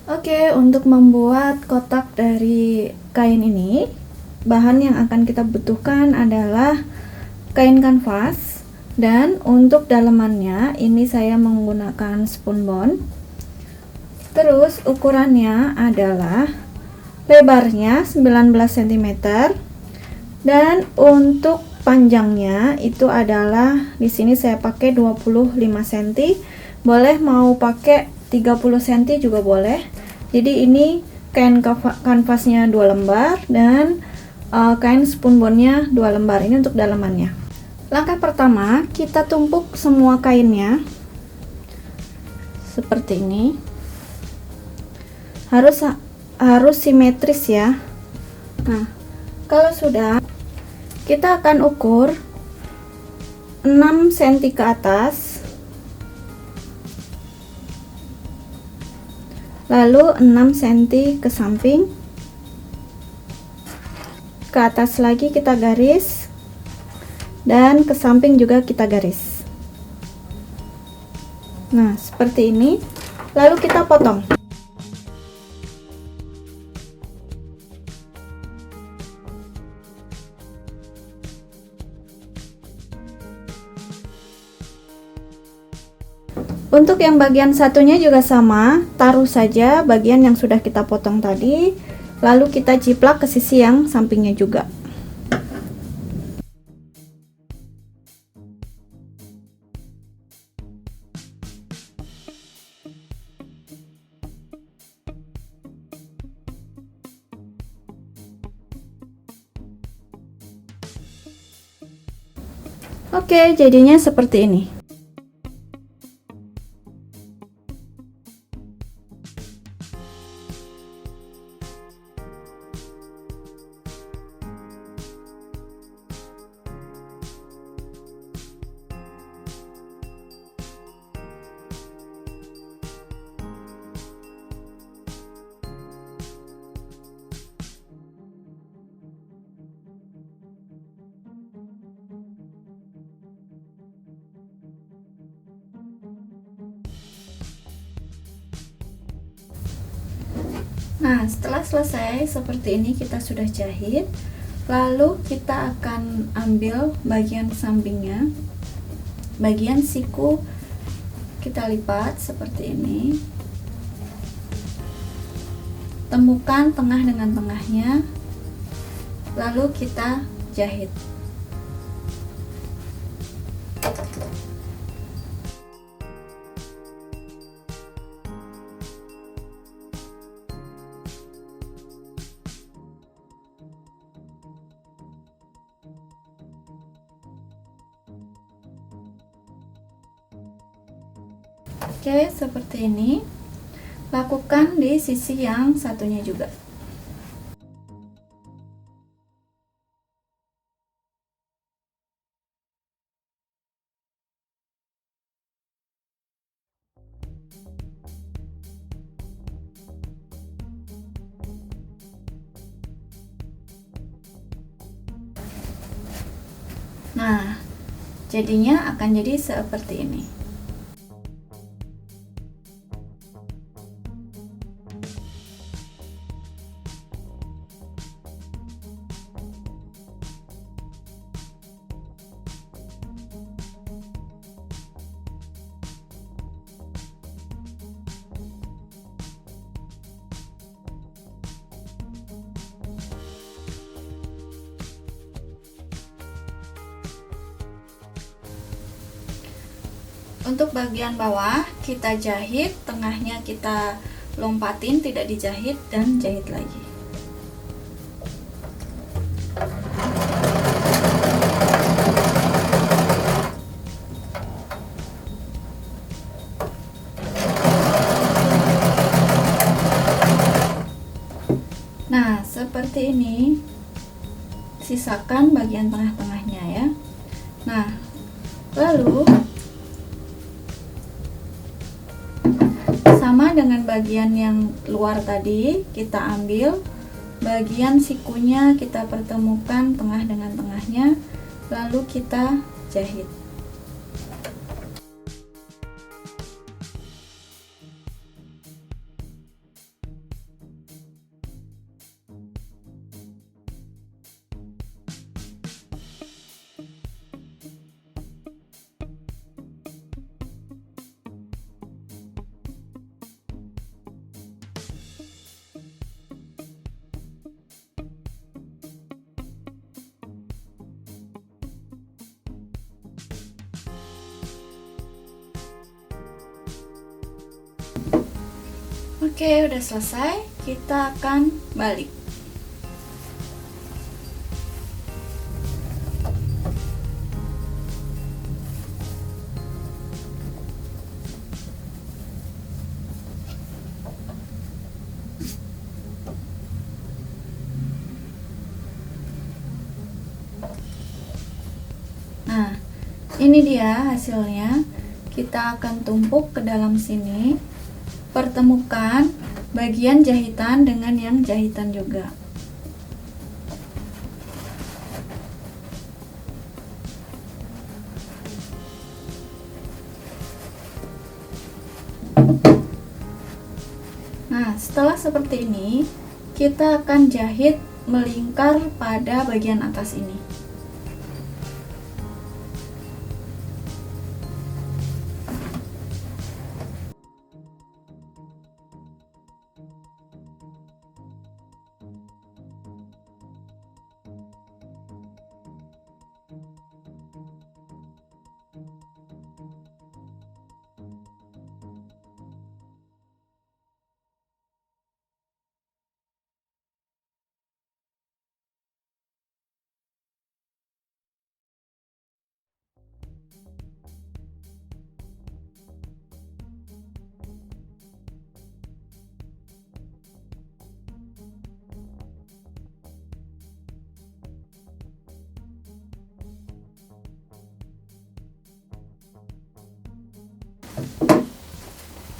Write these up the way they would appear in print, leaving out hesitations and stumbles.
Oke, untuk membuat kotak dari kain ini, bahan yang akan kita butuhkan adalah kain kanvas, dan untuk dalamannya ini saya menggunakan spunbond. Terus ukurannya adalah lebarnya 19 cm dan untuk panjangnya itu adalah di sini saya pakai 25 cm. Boleh mau pakai 30 cm juga boleh. Jadi ini kain kanvasnya 2 lembar dan kain spunbondnya 2 lembar. Ini untuk dalamannya. Langkah pertama, kita tumpuk semua kainnya seperti ini. Harus simetris ya. Nah, kalau sudah, kita akan ukur 6 cm ke atas, lalu 6 cm ke samping, ke atas lagi kita garis, dan ke samping juga kita garis. Nah, seperti ini. Lalu kita potong. Untuk yang bagian satunya juga sama, taruh saja bagian yang sudah kita potong tadi, lalu kita jiplak ke sisi yang sampingnya juga. Oke, jadinya seperti ini. Nah, setelah selesai seperti ini, kita sudah jahit. Lalu kita akan ambil bagian sampingnya, bagian siku kita lipat seperti ini. Temukan tengah dengan tengahnya, lalu kita jahit. Oke, seperti ini. Lakukan di sisi yang satunya juga. Nah, jadinya akan jadi seperti ini. Untuk bagian bawah kita jahit, tengahnya kita lompatin, tidak dijahit, dan jahit lagi. Nah, seperti ini. Sisakan bagian tengah-tengahnya ya. Nah, lalu sama dengan bagian yang luar tadi, kita ambil bagian sikunya, kita pertemukan tengah dengan tengahnya, lalu kita jahit. Oke, udah selesai. Kita akan balik. Nah, ini dia hasilnya. Kita akan tumpuk ke dalam sini. Pertemukan bagian jahitan dengan yang jahitan juga. Nah, setelah seperti ini, kita akan jahit melingkar pada bagian atas ini.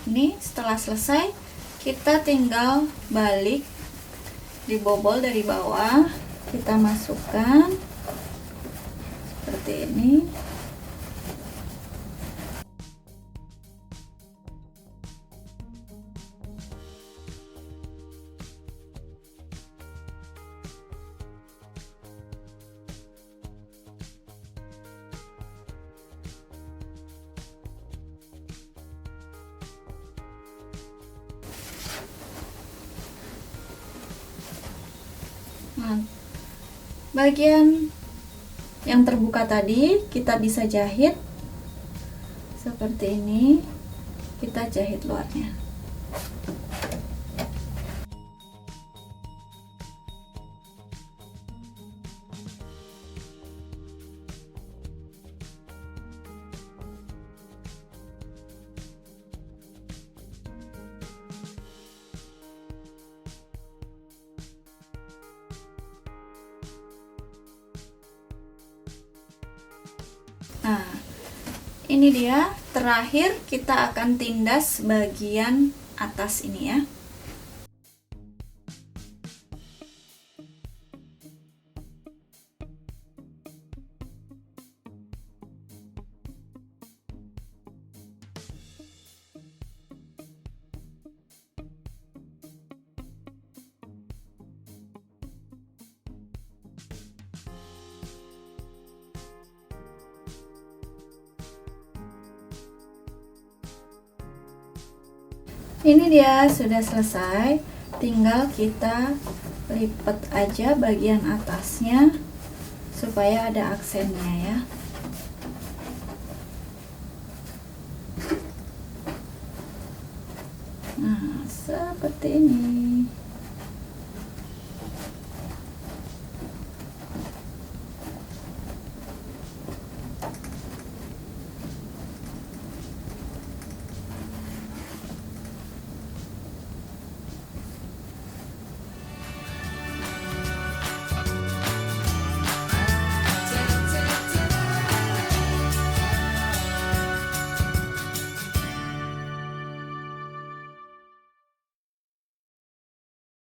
Ini setelah selesai, kita tinggal balik, dibobol dari bawah, kita masukkan seperti ini. Nah, bagian yang terbuka tadi kita bisa jahit seperti ini. Kita jahit luarnya. Nah, ini dia. Terakhir kita akan tindas bagian atas ini ya. Ini dia sudah selesai, tinggal kita lipat aja bagian atasnya supaya ada aksennya ya. Nah, seperti ini.